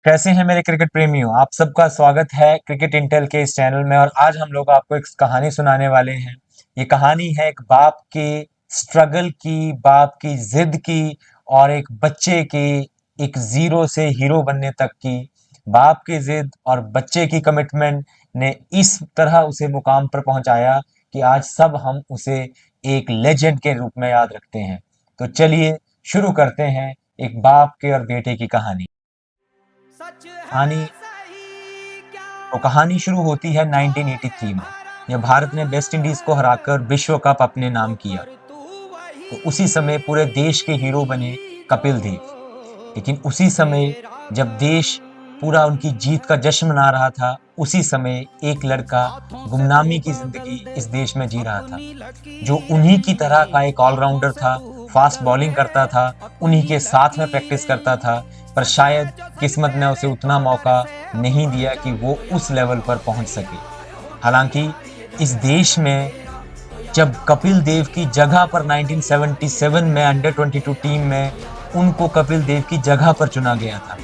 कैसे हैं मेरे क्रिकेट प्रेमियों। आप सबका स्वागत है क्रिकेट इंटेल के इस चैनल में। और आज हम लोग आपको एक कहानी सुनाने वाले हैं। ये कहानी है एक बाप के स्ट्रगल की, बाप की जिद की, और एक बच्चे के एक जीरो से हीरो बनने तक की। बाप की जिद और बच्चे की कमिटमेंट ने इस तरह उसे मुकाम पर पहुंचाया कि आज सब हम उसे एक लेजेंड के रूप में याद रखते हैं। तो चलिए शुरू करते हैं एक बाप के और बेटे की कहानी। कहानी तो कहानी शुरू होती है 1983 में, जब भारत ने वेस्ट इंडीज को हराकर विश्व कप अपने नाम किया। तो उसी समय पूरे देश के हीरो बने कपिल देव। लेकिन उसी समय जब देश पूरा उनकी जीत का जश्न मना रहा था, उसी समय एक लड़का गुमनामी की जिंदगी इस देश में जी रहा था, जो उन्हीं की तरह का एक ऑलराउंडर था, फास्ट बॉलिंग करता था, उन्हीं के साथ में प्रैक्टिस करता था। पर शायद किस्मत ने उसे उतना मौका नहीं दिया कि वो उस लेवल पर पहुंच सके। हालांकि इस देश में जब कपिल देव की जगह पर 1977 में अंडर 22 टीम में उनको कपिल देव की जगह पर चुना गया था,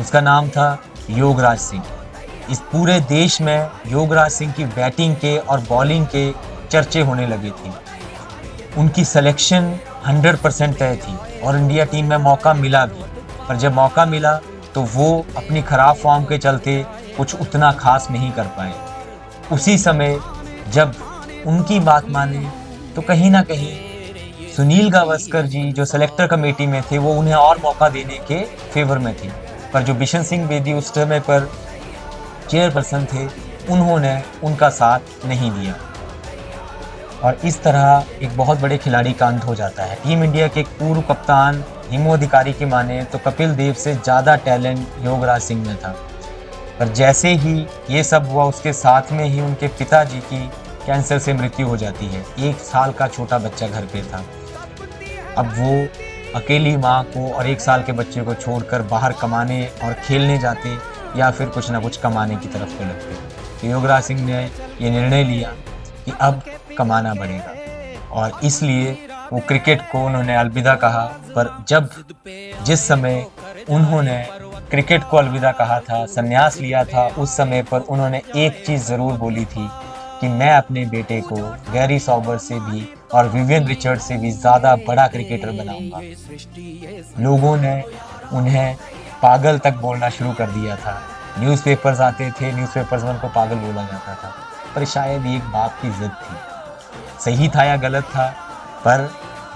उसका नाम था योगराज सिंह। इस पूरे देश में योगराज सिंह की बैटिंग के और बॉलिंग के चर्चे होने लगे थे। उनकी सिलेक्शन 100% तय थी और इंडिया टीम में मौका मिला भी। पर जब मौका मिला तो वो अपनी खराब फॉर्म के चलते कुछ उतना खास नहीं कर पाए। उसी समय जब उनकी बात माने तो कहीं ना कहीं सुनील गावस्कर जी जो सेलेक्टर कमेटी में थे, वो उन्हें और मौका देने के फेवर में थे। पर जो बिशन सिंह बेदी उस समय पर चेयरपर्सन थे, उन्होंने उनका साथ नहीं दिया और इस तरह एक बहुत बड़े खिलाड़ी का अंत हो जाता है। टीम इंडिया के एक पूर्व कप्तान हिमू अधिकारी की माने तो कपिल देव से ज़्यादा टैलेंट योगराज सिंह में था। पर जैसे ही ये सब हुआ, उसके साथ में ही उनके पिताजी की कैंसर से मृत्यु हो जाती है। 1 साल का छोटा बच्चा घर पे था। अब वो अकेली माँ को और 1 साल के बच्चे को छोड़कर बाहर कमाने और खेलने जाते या फिर कुछ ना कुछ कमाने की तरफ को लगते। तो योगराज सिंह ने ये निर्णय लिया कि अब कमाना पड़ेगा और इसलिए वो क्रिकेट को उन्होंने अलविदा कहा। पर जिस समय उन्होंने क्रिकेट को अलविदा कहा था, संन्यास लिया था, उस समय पर उन्होंने एक चीज़ ज़रूर बोली थी कि मैं अपने बेटे को गैरी सॉबर से भी और विवियन रिचर्ड से भी ज़्यादा बड़ा क्रिकेटर बनाऊंगा। लोगों ने उन्हें पागल तक बोलना शुरू कर दिया था। न्यूज़पेपर्स आते थे, न्यूज़पेपर्स में उनको पागल बोला जाता था। पर शायद ये एक बाप की जिद थी। सही था या गलत था, पर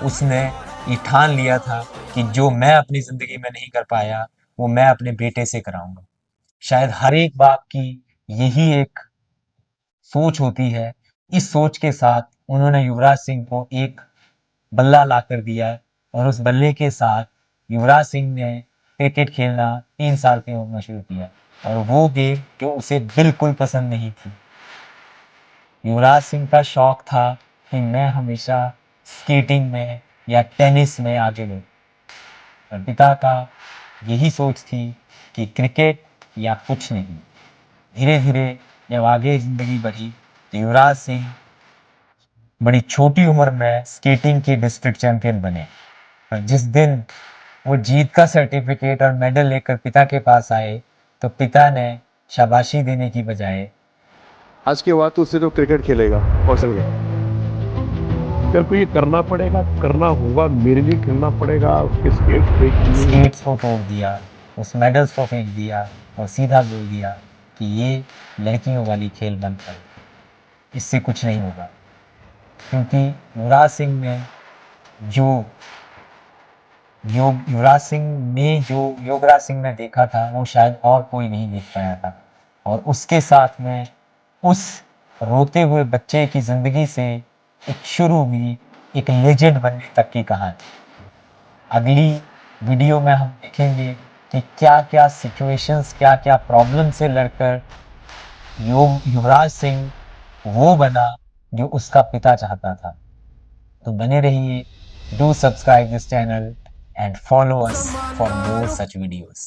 उसने ये ठान लिया था कि जो मैं अपनी ज़िंदगी में नहीं कर पाया, वो मैं अपने बेटे से कराऊंगा। शायद हर एक बाप की यही एक सोच होती है। इस सोच के साथ उन्होंने युवराज सिंह को एक बल्ला ला कर दिया और उस बल्ले के साथ युवराज सिंह ने क्रिकेट खेलना 3 साल की उम्र में शुरू किया। और वो गेम जो उसे बिल्कुल पसंद नहीं थी। युवराज सिंह का शौक था कि मैं हमेशा स्केटिंग में या टेनिस में आगे बढ़ूं। और पिता का यही सोच थी कि क्रिकेट या कुछ नहीं। धीरे धीरे जब आगे जिंदगी बढ़ी तो युवराज सिंह बड़ी छोटी उम्र में स्केटिंग के डिस्ट्रिक्ट चैंपियन बने। और जिस दिन वो जीत का सर्टिफिकेट और मेडल लेकर पिता के पास आए, तो पिता ने शाबाशी देने की बजाय आज के बाद तो उससे तो क्रिकेट खेलेगा कौशल का। तेरे को ये करना पड़ेगा, करना होगा, मेरे लिए खेलना पड़ेगा। उसके स्केट्स को तोड़ दिया, उस मेडल्स को फेंक दिया और सीधा बोल दिया कि ये लड़कियों वाली खेल बंद कर, इससे कुछ नहीं होगा। क्योंकि युवराज सिंह में जो योगराज सिंह ने देखा था, वो शायद और कोई नहीं देख पाया था। और उसके साथ में उस रोते हुए बच्चे की जिंदगी से एक शुरू हुई एक लेजेंड बनने तक की कहानी। अगली वीडियो में हम देखेंगे कि क्या क्या सिचुएशंस, क्या क्या प्रॉब्लम से लड़कर युवराज सिंह वो बना जो उसका पिता चाहता था। तो बने रहिए। Do subscribe this channel and follow us for more such videos.